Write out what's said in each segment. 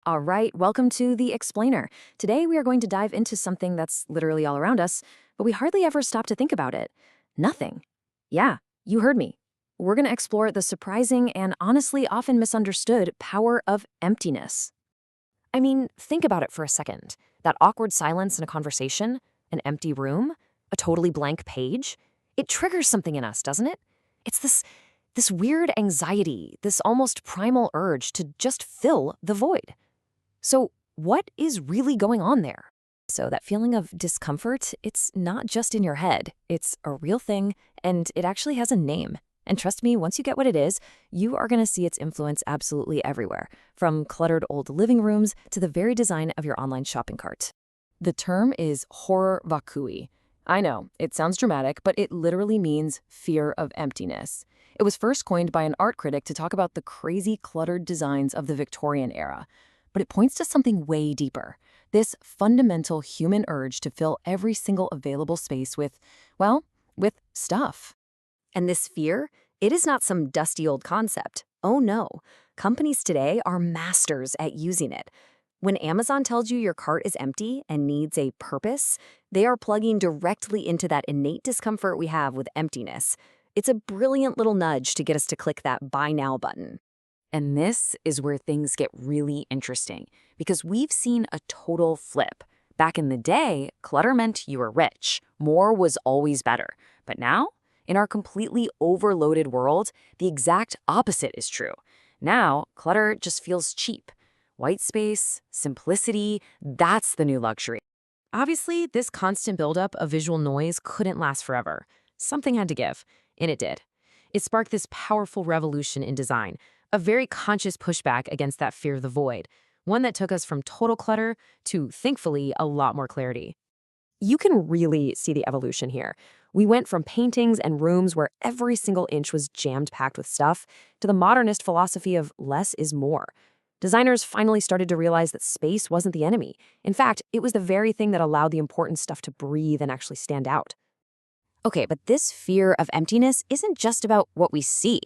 All right, welcome to The Explainer. Today we are going to dive into something that's literally all around us, but we hardly ever stop to think about it. Nothing. Yeah, you heard me. We're going to explore the surprising and honestly often misunderstood power of emptiness. I mean, think about it for a second. That awkward silence in a conversation, an empty room, a totally blank page. It triggers something in us, doesn't it? It's this weird anxiety, this almost primal urge to just fill the void. So, what is really going on there? So, that feeling of discomfort, it's not just in your head. It's a real thing, and it actually has a name. And trust me, once you get what it is, you are going to see its influence absolutely everywhere, from cluttered old living rooms to the very design of your online shopping cart. The term is horror vacui. I know, it sounds dramatic, but it literally means fear of emptiness. It was first coined by an art critic to talk about the crazy cluttered designs of the Victorian era. But it points to something way deeper. This fundamental human urge to fill every single available space with, well, with stuff. And this fear, it is not some dusty old concept. Oh no. Companies today are masters at using it. When Amazon tells you your cart is empty and needs a purpose, they are plugging directly into that innate discomfort we have with emptiness. It's a brilliant little nudge to get us to click that Buy Now button. And this is where things get really interesting, because we've seen a total flip. Back in the day, clutter meant you were rich. More was always better. But now, in our completely overloaded world, the exact opposite is true. Now, clutter just feels cheap. White space, simplicity, that's the new luxury. Obviously, this constant buildup of visual noise couldn't last forever. Something had to give, and it did. It sparked this powerful revolution in design, a very conscious pushback against that fear of the void, one that took us from total clutter to, thankfully, a lot more clarity. You can really see the evolution here. We went from paintings and rooms where every single inch was jammed-packed with stuff to the modernist philosophy of less is more. Designers finally started to realize that space wasn't the enemy. In fact, it was the very thing that allowed the important stuff to breathe and actually stand out. Okay, but this fear of emptiness isn't just about what we see.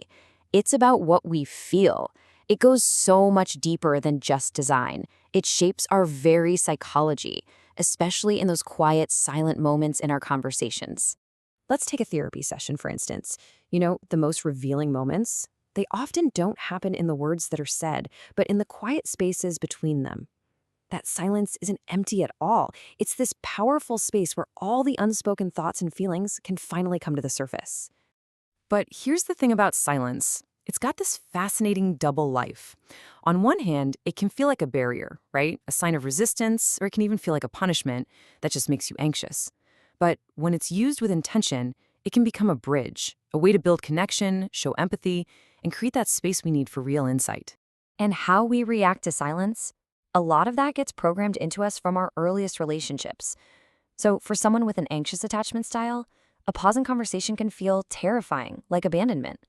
It's about what we feel. It goes so much deeper than just design. It shapes our very psychology, especially in those quiet, silent moments in our conversations. Let's take a therapy session, for instance. You know, the most revealing moments, they often don't happen in the words that are said, but in the quiet spaces between them. That silence isn't empty at all. It's this powerful space where all the unspoken thoughts and feelings can finally come to the surface. But here's the thing about silence. It's got this fascinating double life. On one hand, it can feel like a barrier, right? A sign of resistance, or it can even feel like a punishment that just makes you anxious. But when it's used with intention, it can become a bridge, a way to build connection, show empathy, and create that space we need for real insight. And how we react to silence? A lot of that gets programmed into us from our earliest relationships. So for someone with an anxious attachment style, a pause in conversation can feel terrifying, like abandonment.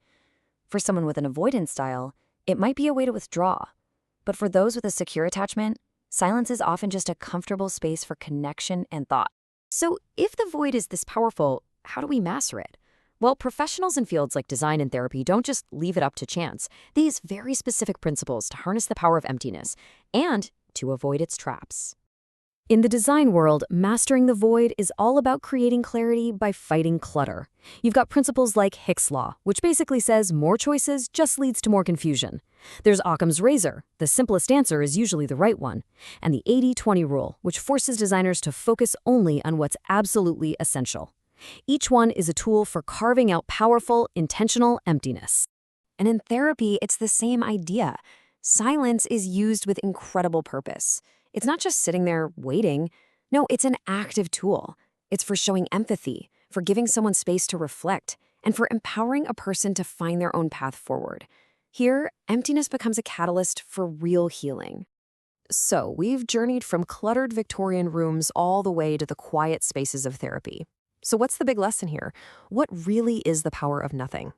For someone with an avoidance style, it might be a way to withdraw. But for those with a secure attachment, silence is often just a comfortable space for connection and thought. So if the void is this powerful, how do we master it? Well, professionals in fields like design and therapy don't just leave it up to chance. They use very specific principles to harness the power of emptiness and to avoid its traps. In the design world, mastering the void is all about creating clarity by fighting clutter. You've got principles like Hick's Law, which basically says more choices just leads to more confusion. There's Occam's razor, the simplest answer is usually the right one. And the 80-20 rule, which forces designers to focus only on what's absolutely essential. Each one is a tool for carving out powerful, intentional emptiness. And in therapy, it's the same idea. Silence is used with incredible purpose. It's not just sitting there waiting. No, it's an active tool. It's for showing empathy, for giving someone space to reflect, and for empowering a person to find their own path forward. Here, emptiness becomes a catalyst for real healing. So, we've journeyed from cluttered Victorian rooms all the way to the quiet spaces of therapy. So what's the big lesson here? What really is the power of nothing?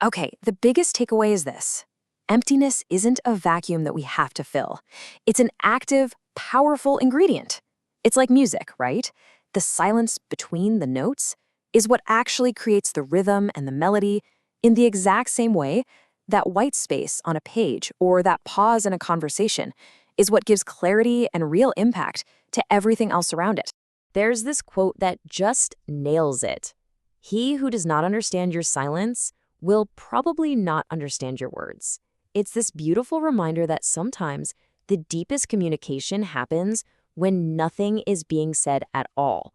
Okay, the biggest takeaway is this. Emptiness isn't a vacuum that we have to fill. It's an active, powerful ingredient. It's like music, right? The silence between the notes is what actually creates the rhythm and the melody in the exact same way that white space on a page or that pause in a conversation. is what gives clarity and real impact to everything else around it. There's this quote that just nails it. He who does not understand your silence will probably not understand your words. It's this beautiful reminder that sometimes the deepest communication happens when nothing is being said at all.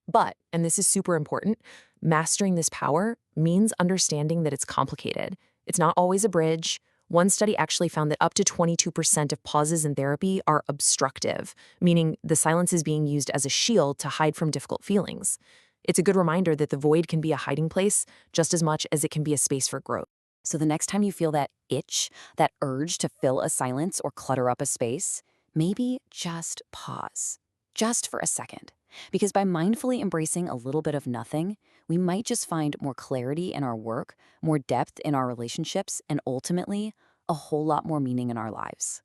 But, and this is super important, mastering this power means understanding that it's complicated. It's not always a bridge. One study actually found that up to 22% of pauses in therapy are obstructive, meaning the silence is being used as a shield to hide from difficult feelings. It's a good reminder that the void can be a hiding place just as much as it can be a space for growth. So the next time you feel that itch, that urge to fill a silence or clutter up a space, maybe just pause, just for a second. Because by mindfully embracing a little bit of nothing, we might just find more clarity in our work, more depth in our relationships, and ultimately, a whole lot more meaning in our lives.